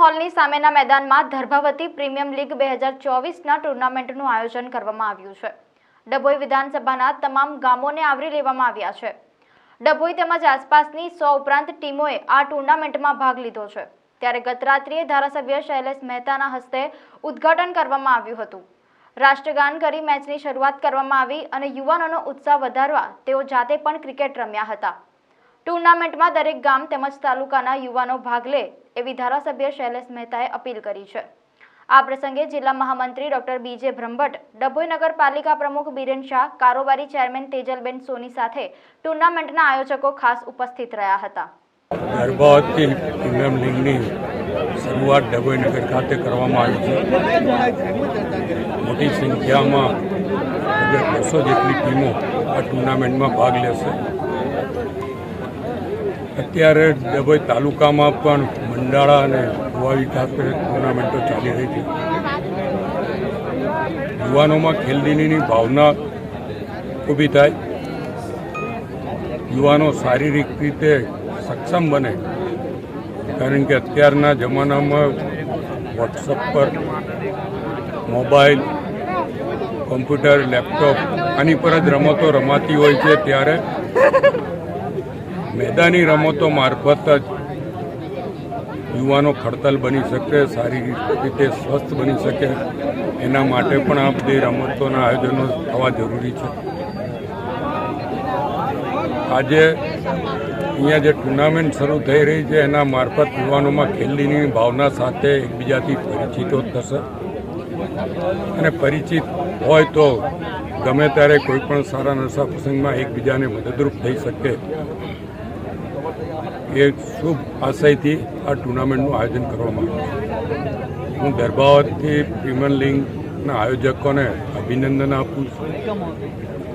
હોલની સામેના મેદાનમાં ધર્ભાવતી premium league 2024ના ટુર્નામેન્ટનું આયોજન કરવામાં આવ્યું છે। ડભોઈ વિધાનસભાના તમામ ગામોને આવરી લેવામાં આવ્યા છે। ડભોઈ તેમજ આસપાસની 100 ઉપરાંત ટીમોએ આ ટુર્નામેન્ટમાં ભાગ લીધો છે। ત્યારે ગત રાત્રિએ ધારાસભ્ય શૈલેષ મહેતાના હસ્તે ઉદ્ઘાટન કરવામાં આવ્યું હતું। રાષ્ટ્રગાન કરી મેચની શરૂઆત કરવામાં આવી અને યુવાનોનો ઉત્સાહ વધારવા તેઓ જાતે પણ ક્રિકેટ રમ્યા હતા। ટુર્નામેન્ટમાં દરેક ગામ તેમજ તાલુકાના યુવાનો ભાગ લે એવી ધારાસભ્ય શૈલેષ મહેતાએ અપીલ કરી છે। આ પ્રસંગે જિલ્લા મહામંત્રી ડોક્ટર બીજે બ્રહ્મભટ્ટ, ડભોઈ નગરપાલિકા પ્રમુખ બીરેન શાહ, કારોબારી ચેરમેન તેજલબેન સોની સાથે ટુર્નામેન્ટના આયોજકો ખાસ ઉપસ્થિત રહ્યા હતા। ધર્ભાવતી પ્રીમિયમ લીગની શરૂઆત ડભોઈ નગર ખાતે કરવામાં આવી છે। મોટી સંખ્યામાં 200 જેટલી ટીમો આ ટુર્નામેન્ટમાં ભાગ લેશે। અત્યારે ડભોઈ તાલુકામાં પણ મંડાળા અને કુવાવી ખાતે ટુર્નામેન્ટો ચાલી રહી છે। યુવાનોમાં ખેલદિલીની ભાવના ઊભી થાય, યુવાનો શારીરિક રીતે સક્ષમ બને, કારણ કે અત્યારના જમાનામાં વોટ્સઅપ પર મોબાઈલ, કોમ્પ્યુટર, લેપટોપ આની પર જ રમતો રમાતી હોય છે। ત્યારે મેદાની રમતો મારફત જ યુવાનો ખડતલ બની શકે, શારીરિક રીતે સ્વસ્થ બની શકે, એના માટે પણ આ બધી રમતોના આયોજનો થવા જરૂરી છે। આજે અહીંયા જે ટુર્નામેન્ટ શરૂ થઈ રહી છે એના મારફત યુવાનોમાં ખેલદિલીની ભાવના સાથે એકબીજાથી પરિચિતો થશે અને પરિચિત હોય તો ગમે ત્યારે કોઈ પણ સારા નશા પ્રસંગમાં એકબીજાને મદદરૂપ થઈ શકે એ શુભ આશયથી આ ટુર્નામેન્ટનું આયોજન કરવામાં આવ્યું છે। હું ધર્ભાવતી પ્રીમિયર લીગના આયોજકોને અભિનંદન આપું છું,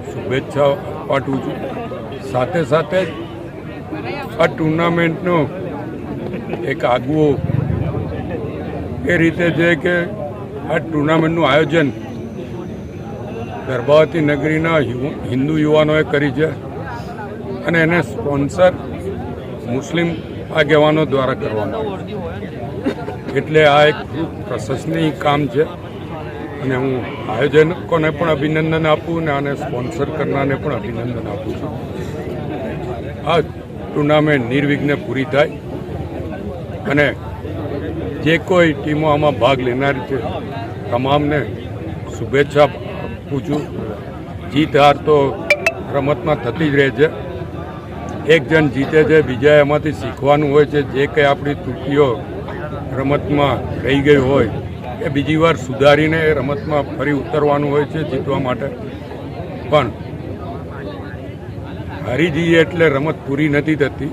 શુભેચ્છા પાઠવું છું। સાથે સાથે જ આ ટુર્નામેન્ટનો એક આગવું એ રીતે છે કે આ ટુર્નામેન્ટનું આયોજન ધર્ભાવતી નગરીના હિન્દુ યુવાનોએ કરી છે અને એને સ્પોન્સર મુસ્લિમ આગેવાનો દ્વારા કરવામાં આવ્યું છે। એટલે આ એક ખૂબ પ્રશંસનીય કામ છે અને હું આયોજકોને પણ અભિનંદન આપું અને આને સ્પોન્સર કરનારને પણ અભિનંદન આપું છું। આ ટુર્નામેન્ટ નિર્વિઘ્ને પૂરી થાય અને જે કોઈ ટીમો આમાં ભાગ લેનારી છે તમામને શુભેચ્છા આપું છું। જીત હાર તો રમતમાં થતી જ રહે છે, એક જણ જીતે છે, બીજા એમાંથી શીખવાનું હોય છે। જે કંઈ આપણી ત્રુટિઓ રમતમાં રહી ગઈ હોય એ બીજી વાર સુધારીને એ રમતમાં ફરી ઉતરવાનું હોય છે જીતવા માટે। પણ હારી જઈએ એટલે રમત પૂરી નથી થતી,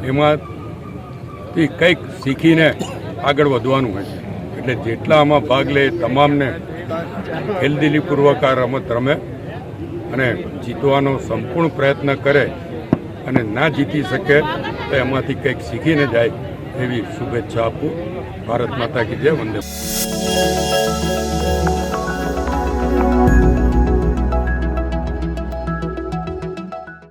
એમાંથી કંઈક શીખીને આગળ વધવાનું હોય છે। એટલે જેટલા આમાં ભાગ લે તમામને ખેલદિલીપૂર્વક આ રમત રમે અને જીતવાનો સંપૂર્ણ પ્રયત્ન કરે અને ના જીતી શકે તો એમાંથી કંઈક શીખીને જાય એવી શુભેચ્છા આપું। ભારત માતા કી જય, વંદે।